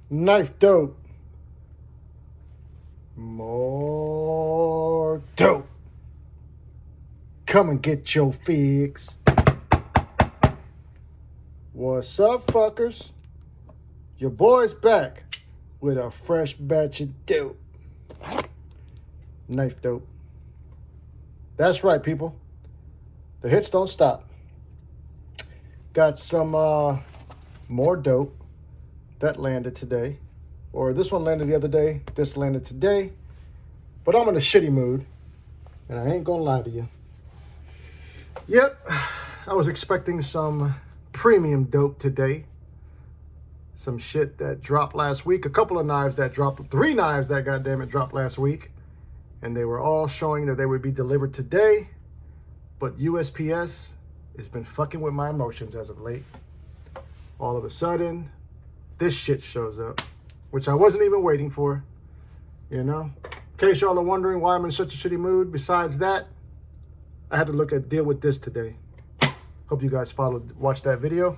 Knife dope. More dope. Come and get your fix. What's up, fuckers? Your boy's back with a fresh batch of dope. Knife dope. That's right, people. The hits don't stop. Got some more dope that landed today. Or this one landed the other day. This landed today. But I'm in a shitty mood. And I ain't gonna lie to you. Yep. I was expecting some premium dope today. Some shit that dropped last week. A couple of knives that dropped. 3 knives that goddammit dropped last week. And they were all showing that they would be delivered today. But USPS has been fucking with my emotions as of late. All of a sudden, this shit shows up. Which I wasn't even waiting for. You know? In case y'all are wondering why I'm in such a shitty mood. Besides that, I had to deal with this today. Hope you guys watched that video.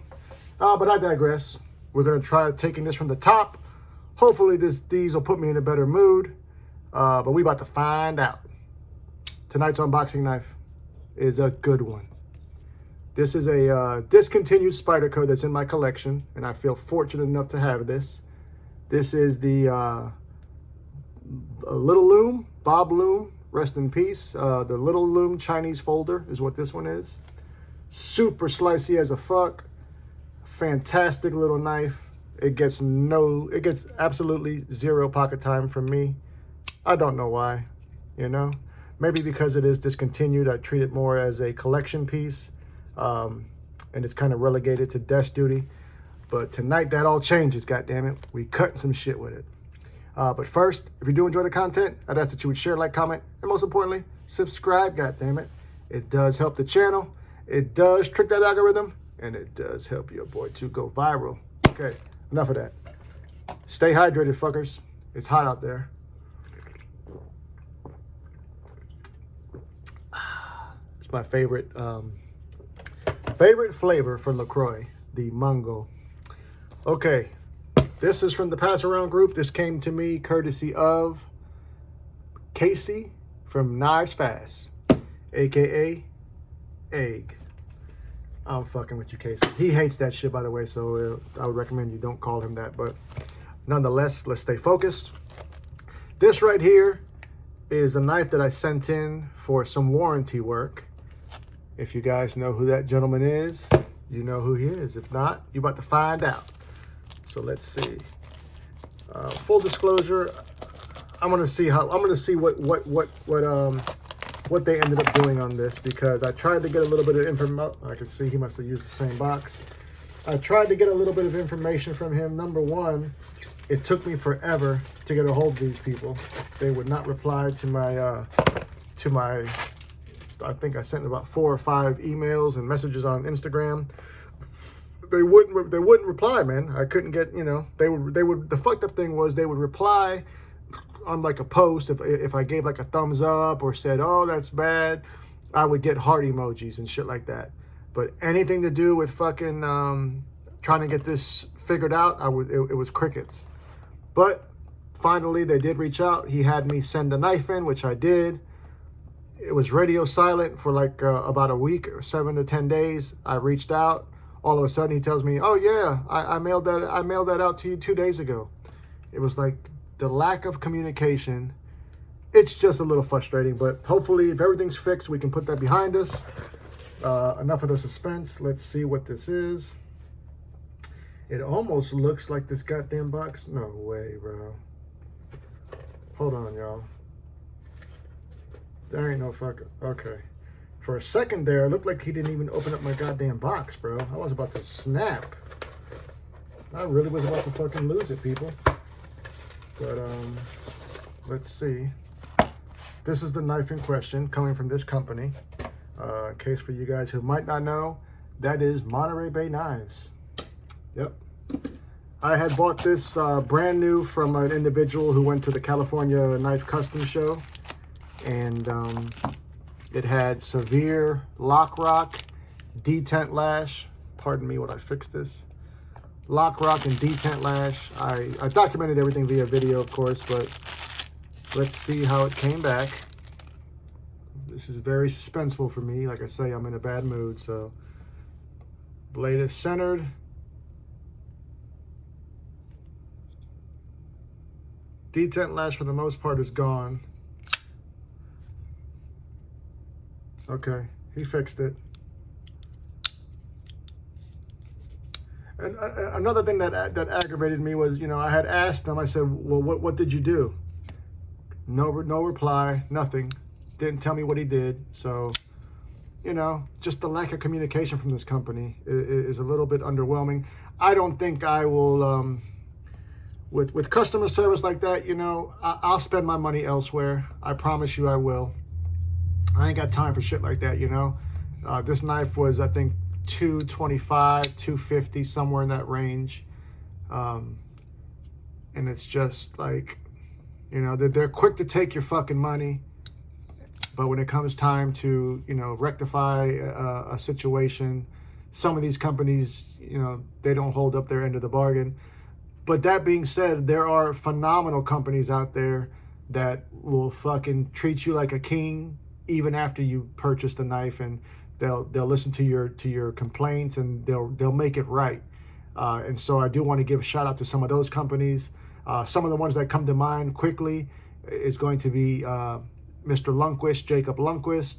But I digress. We're going to try taking this from the top. Hopefully these will put me in a better mood. But we about to find out. Tonight's unboxing knife is a good one. This is a discontinued Spyderco that's in my collection. And I feel fortunate enough to have this. This is the Little Loom, Bob Loom, rest in peace. The Little Loom Chinese folder is what this one is. Super slicey as a fuck. Fantastic little knife. It gets absolutely zero pocket time from me. I don't know why, you know. Maybe because it is discontinued, I treat it more as a collection piece. And it's kind of relegated to desk duty. But tonight that all changes, goddammit. We cutting some shit with it. But first, if you do enjoy the content, I'd ask that you would share, like, comment, and most importantly, subscribe, goddammit. It does help the channel. It does trick that algorithm. And it does help your boy to go viral. Okay, enough of that. Stay hydrated, fuckers. It's hot out there. It's my favorite flavor for LaCroix, the mango. Okay, this is from the Pass Around group. This came to me courtesy of Casey from Knives Fast, aka Egg. I'm fucking with you, Casey. He hates that shit, by the way, so I would recommend you don't call him that. But nonetheless, let's stay focused. This right here is a knife that I sent in for some warranty work. If you guys know who that gentleman is, you know who he is. If not, you're about to find out. So let's see. Full disclosure, I'm gonna see what they ended up doing on this, because I tried to get a little bit of information. I can see he must have used the same box. I tried to get a little bit of information from him. Number one, it took me forever to get a hold of these people. They would not reply to my I think I sent about 4 or 5 emails and messages on Instagram. They wouldn't reply, man. I couldn't get, you know, the fucked up thing was they would reply on like a post. If I gave like a thumbs up or said, oh, that's bad, I would get heart emojis and shit like that. But anything to do with fucking trying to get this figured out, it was crickets. But finally they did reach out. He had me send the knife in, which I did. It was radio silent for like about a week or 7 to 10 days. I reached out. All of a sudden he tells me, oh yeah, I mailed that out to you 2 days ago. It was like the lack of communication. It's just a little frustrating, but hopefully if everything's fixed, we can put that behind us. Enough of the suspense. Let's see what this is. It almost looks like this goddamn box. No way, bro. Hold on, y'all. There ain't no fucking, okay. For a second there, it looked like he didn't even open up my goddamn box, bro. I was about to snap. I really was about to fucking lose it, people. But, let's see. This is the knife in question, coming from this company. In case for you guys who might not know, that is Monterey Bay Knives. Yep. I had bought this brand new from an individual who went to the California Knife Custom Show. And it had severe lock rock, detent lash. Pardon me while I fix this. lock, rock, and detent lash. I documented everything via video, of course, but let's see how it came back. This is very suspenseful for me. Like I say, I'm in a bad mood, so blade is centered. Detent lash for the most part is gone. Okay, he fixed it. And another thing that aggravated me was, you know, I had asked him, I said, well, what did you do? No reply, nothing. Didn't tell me what he did. So, you know, just the lack of communication from this company is a little bit underwhelming. I don't think I will, with customer service like that, you know, I'll spend my money elsewhere. I promise you I will. I ain't got time for shit like that, you know. This knife was, I think, $225, $250, somewhere in that range. And it's just like, you know, they're quick to take your fucking money. But when it comes time to, you know, rectify a situation, some of these companies, you know, they don't hold up their end of the bargain. But that being said, there are phenomenal companies out there that will fucking treat you like a king even after you purchase the knife, and they'll listen to your complaints, and they'll make it right. And so I do want to give a shout out to some of those companies. Some of the ones that come to mind quickly is going to be Mr. Lundquist, Jacob Lundquist,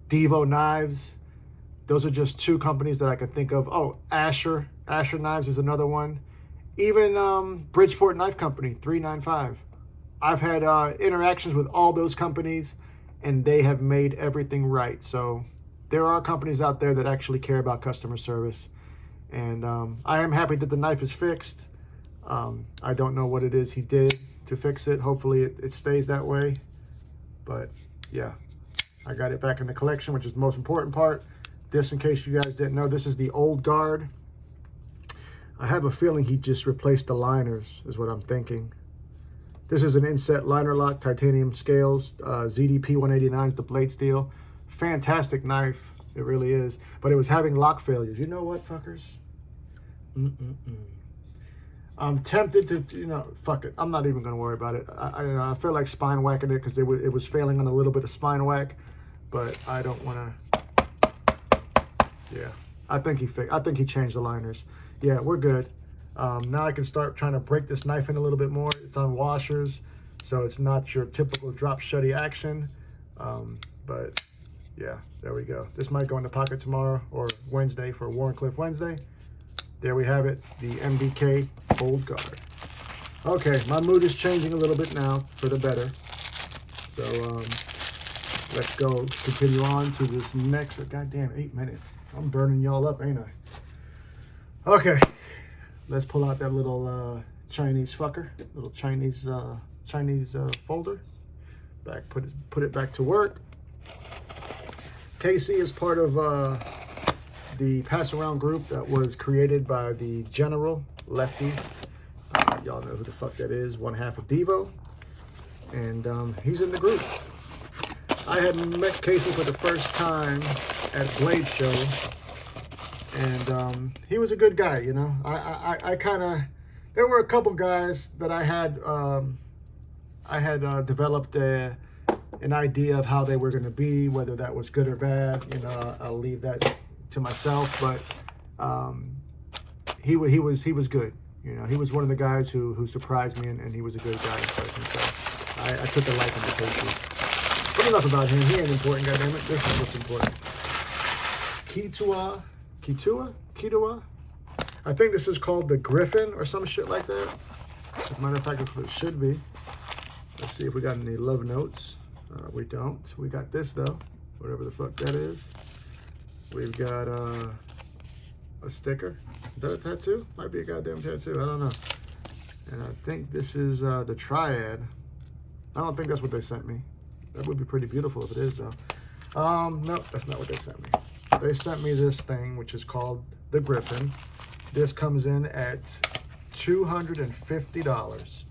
Devo Knives. Those are just two companies that I can think of. Oh, Asher Knives is another one. Even Bridgeport Knife Company, 395. I've had interactions with all those companies, and they have made everything right. So there are companies out there that actually care about customer service. And I am happy that the knife is fixed. I don't know what it is he did to fix it. Hopefully it stays that way. But yeah, I got it back in the collection, which is the most important part. This, in case you guys didn't know, this is the old guard. I have a feeling he just replaced the liners, is what I'm thinking. This is an inset liner lock, titanium scales, ZDP 189 is the blade steel. Fantastic knife, it really is. But it was having lock failures. You know what, fuckers? I'm tempted to, you know, fuck it. I'm not even gonna worry about it. I feel like spine whacking it because it was failing on a little bit of spine whack, but I don't wanna. Yeah, I think he changed the liners. Yeah, we're good. Now I can start trying to break this knife in a little bit more. It's on washers, so it's not your typical drop shutty action. But yeah, there we go. This might go in the pocket tomorrow or Wednesday for Warncliffe Wednesday. There we have it, the MBK Old Guard. Okay, my mood is changing a little bit now for the better. So let's go continue on to this next, goddamn 8 minutes. I'm burning y'all up, ain't I? Okay, let's pull out that little Chinese fucker, little Chinese folder. Put it back to work. Casey is part of the pass around group that was created by the General Lefty. Y'all know who the fuck that is, one half of Devo. And he's in the group. I had met Casey for the first time at Blade Show. And he was a good guy, you know. I kind of, there were a couple guys that I had developed an idea of how they were going to be, whether that was good or bad. You know, I'll leave that to myself. But he was good. You know, he was one of the guys who surprised me, and he was a good guy in person. So I took a liking to Casey. But enough about him. He ain't important, goddammit. This is what's important. Kitua. I think this is called the Griffin or some shit like that. As a matter of fact, that's what it should be. Let's see if we got any love notes. We don't. We got this though, whatever the fuck that is. We've got a sticker. Is that a tattoo? Might be a goddamn tattoo. I don't know. And I think this is the Triad. I don't think that's what they sent me. That would be pretty beautiful if it is though. No, that's not what they sent me. They sent me this thing, which is called the Griffin. This comes in at $250.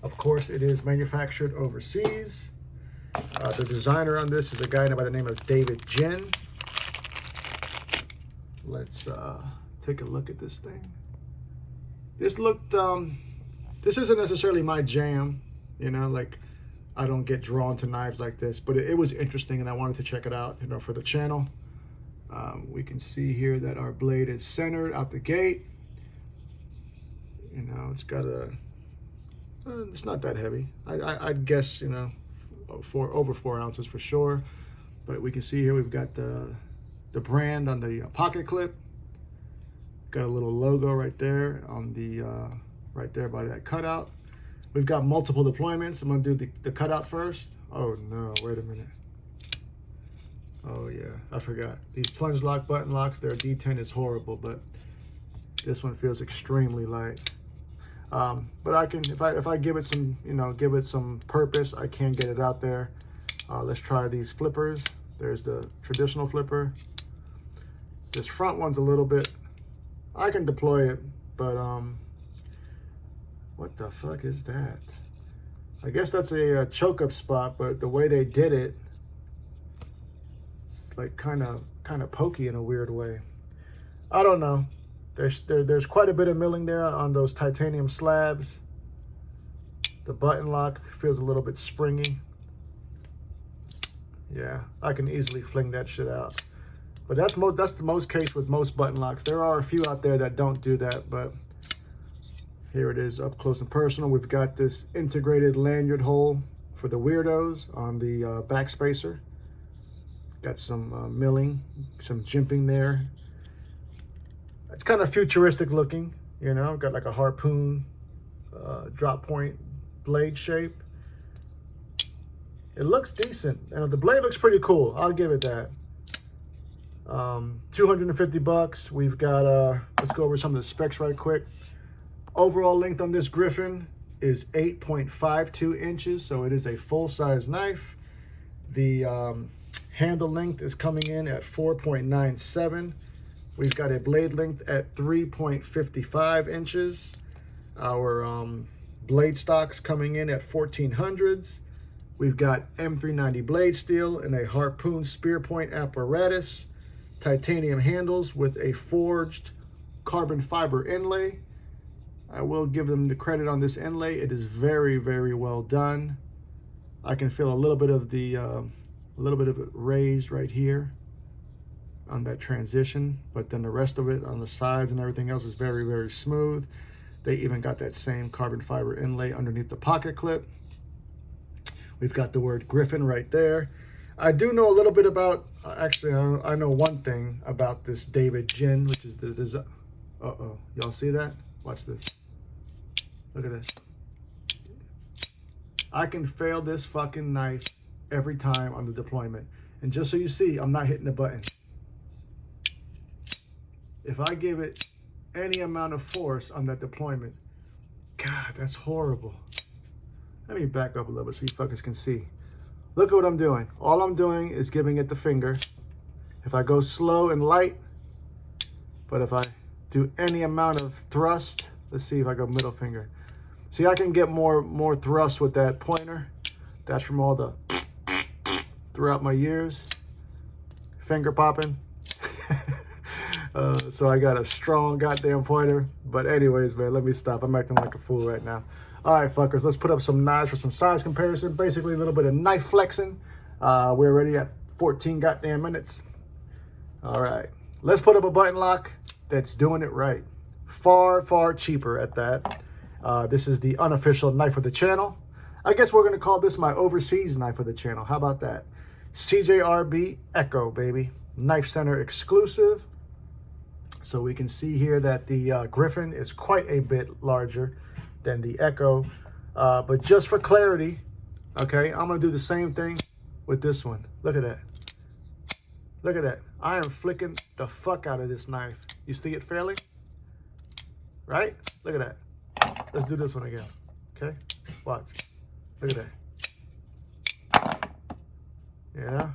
Of course, it is manufactured overseas. The designer on this is a guy by the name of David Jin. Let's take a look at this thing. This looked, this isn't necessarily my jam, you know, like I don't get drawn to knives like this, but it was interesting and I wanted to check it out, you know, for the channel. We can see here that our blade is centered out the gate. You know, it's got a, it's not that heavy. I'd guess, you know, over 4 ounces for sure. But we can see here we've got the brand on the pocket clip. Got a little logo right there on the, right there by that cutout. We've got multiple deployments. I'm gonna do the cutout first. Oh no, wait a minute. Oh yeah, I forgot. These plunge lock button locks, their D10 is horrible, but this one feels extremely light. But I can, if I give it some, you know, give it some purpose, I can get it out there. Let's try these flippers. There's the traditional flipper. This front one's a little bit, I can deploy it, but what the fuck is that? I guess that's a choke up spot, but the way they did it, it's like kind of pokey in a weird way. I don't know. There's quite a bit of milling there on those titanium slabs. The button lock feels a little bit springy. Yeah, I can easily fling that shit out. But that's the most case with most button locks. There are a few out there that don't do that, but here it is up close and personal. We've got this integrated lanyard hole for the weirdos on the back spacer. Got some milling, some jimping there. It's kind of futuristic looking, you know, got like a harpoon drop point blade shape. It looks decent, and the blade looks pretty cool. I'll give it that. 250 bucks. We've got, let's go over some of the specs right quick. Overall length on this Griffin is 8.52 inches, so it is a full-size knife. The handle length is coming in at 4.97. We've got a blade length at 3.55 inches. Our blade stocks coming in at 1400s. We've got M390 blade steel and a harpoon spear point apparatus. Titanium handles with a forged carbon fiber inlay. I will give them the credit on this inlay. It is very, very well done. I can feel a little bit of the, it raised right here on that transition, but then the rest of it on the sides and everything else is very, very smooth. They even got that same carbon fiber inlay underneath the pocket clip. We've got the word Griffin right there. I do know a little bit about, actually, I know one thing about this David Gin, which is the design. Uh-oh, y'all see that? Watch this. Look at this. I can fail this fucking knife every time on the deployment. And just so you see, I'm not hitting the button. If I give it any amount of force on that deployment, God, that's horrible. Let me back up a little bit so you fuckers can see. Look at what I'm doing. All I'm doing is giving it the finger. If I go slow and light, but if I do any amount of thrust, let's see if I go middle finger. See, I can get more thrust with that pointer. That's from all the throughout my years. Finger popping. So I got a strong goddamn pointer. But anyways, man, let me stop. I'm acting like a fool right now. All right, fuckers, let's put up some knives for some size comparison. Basically, a little bit of knife flexing. We're already at 14 goddamn minutes. All right, let's put up a button lock that's doing it right. Far, far cheaper at that. This is the unofficial knife of the channel. I guess we're going to call this my overseas knife of the channel. How about that? CJRB Echo, baby. Knife Center exclusive. So we can see here that the Griffin is quite a bit larger than the Echo. But just for clarity, okay, I'm going to do the same thing with this one. Look at that. Look at that. I am flicking the fuck out of this knife. You see it failing? Right? Look at that. Let's do this one again. Okay? Watch. Look at that. Yeah.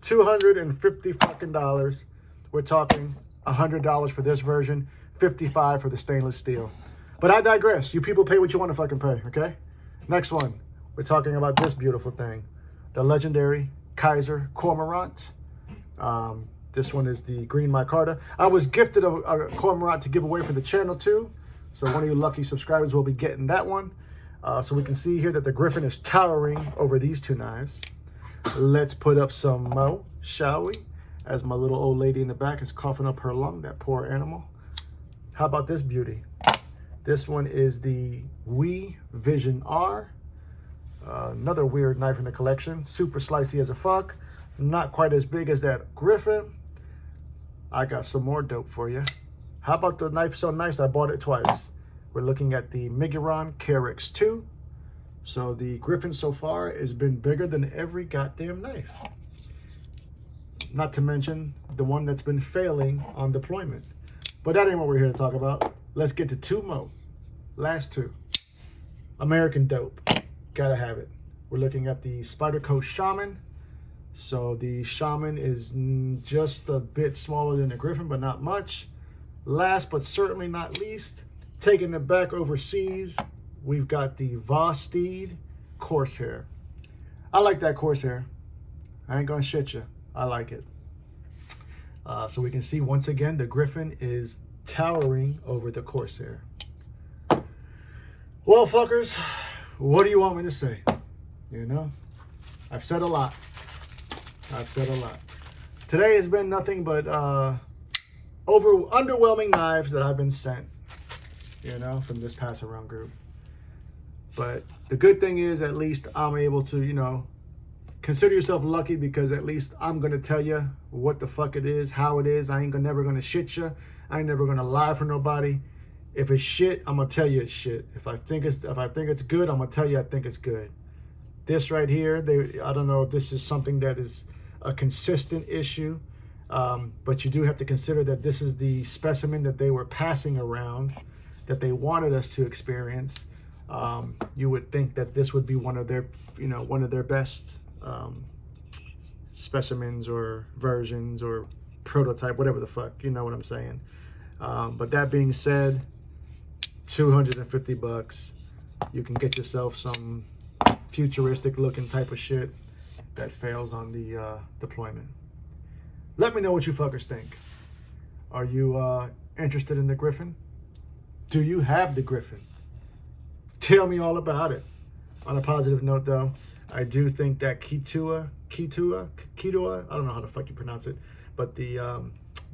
$250 fucking dollars. We're talking $100 for this version, $55 for the stainless steel. But I digress. You people pay what you want to fucking pay, okay? Next one. We're talking about this beautiful thing. The legendary Kaiser Cormorant. This one is the green micarta. I was gifted a cormorant to give away for the channel too. So one of you lucky subscribers will be getting that one. So we can see here that the Griffin is towering over these two knives. Let's put up some mo, shall we? As my little old lady in the back is coughing up her lung, that poor animal. How about this beauty? This one is the Wee Vision R. Another weird knife in the collection. Super slicey as a fuck. Not quite as big as that Griffin. I got some more dope for you. How about the knife so nice I bought it twice? We're looking at the Miguron Carex 2. So the Griffin so far has been bigger than every goddamn knife. Not to mention the one that's been failing on deployment. But that ain't what we're here to talk about. Let's get to two more. Last two. American dope. Gotta have it. We're looking at the Spyderco Shaman. So the Shaman is just a bit smaller than the Griffin, but not much. Last but certainly not least, taking it back overseas, we've got the Vosteed Corsair. I like that Corsair. I ain't gonna shit you. I like it. So we can see once again the Griffin is towering over the Corsair. Well, fuckers, what do you want me to say? You know, I've said a lot. Today has been nothing but underwhelming knives that I've been sent, you know, from this pass around group. But the good thing is at least I'm able to, you know, consider yourself lucky because at least I'm going to tell you what the fuck it is, how it is. I ain't never going to shit you. I ain't never going to lie for nobody. If it's shit, I'm going to tell you it's shit. If I think it's good, I'm going to tell you I think it's good. This right here, I don't know if this is something that is a consistent issue, but you do have to consider that this is the specimen that they were passing around, that they wanted us to experience. You would think that this would be one of their, you know, one of their best specimens or versions or prototype, whatever the fuck, you know what I'm saying. But that being said, 250 bucks, you can get yourself some futuristic looking type of shit that fails on the deployment. Let me know what you fuckers think. Are you interested in the Griffin? Do you have the Griffin? Tell me all about it. On a positive note though, I do think that Kitua, I don't know how the fuck you pronounce it, but the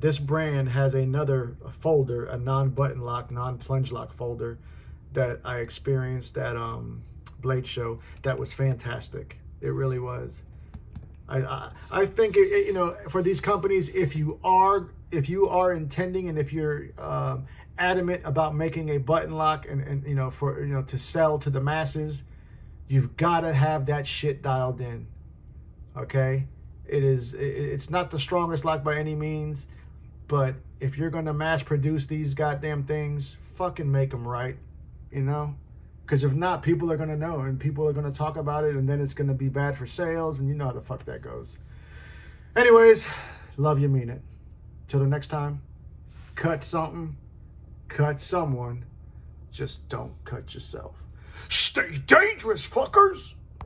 this brand has another folder, a non-button lock, non-plunge lock folder that I experienced at Blade Show. That was fantastic. It really was. I think you know, for these companies, if you are intending and if you're adamant about making a button lock and you know, for, you know, to sell to the masses, you've got to have that shit dialed in. Okay, it's not the strongest lock by any means, but if you're going to mass produce these goddamn things, fucking make them right, you know. Because if not, people are going to know and people are going to talk about it, and then it's going to be bad for sales, and you know how the fuck that goes. Anyways, love you, mean it. Till the next time, cut something, cut someone, just don't cut yourself. Stay dangerous, fuckers!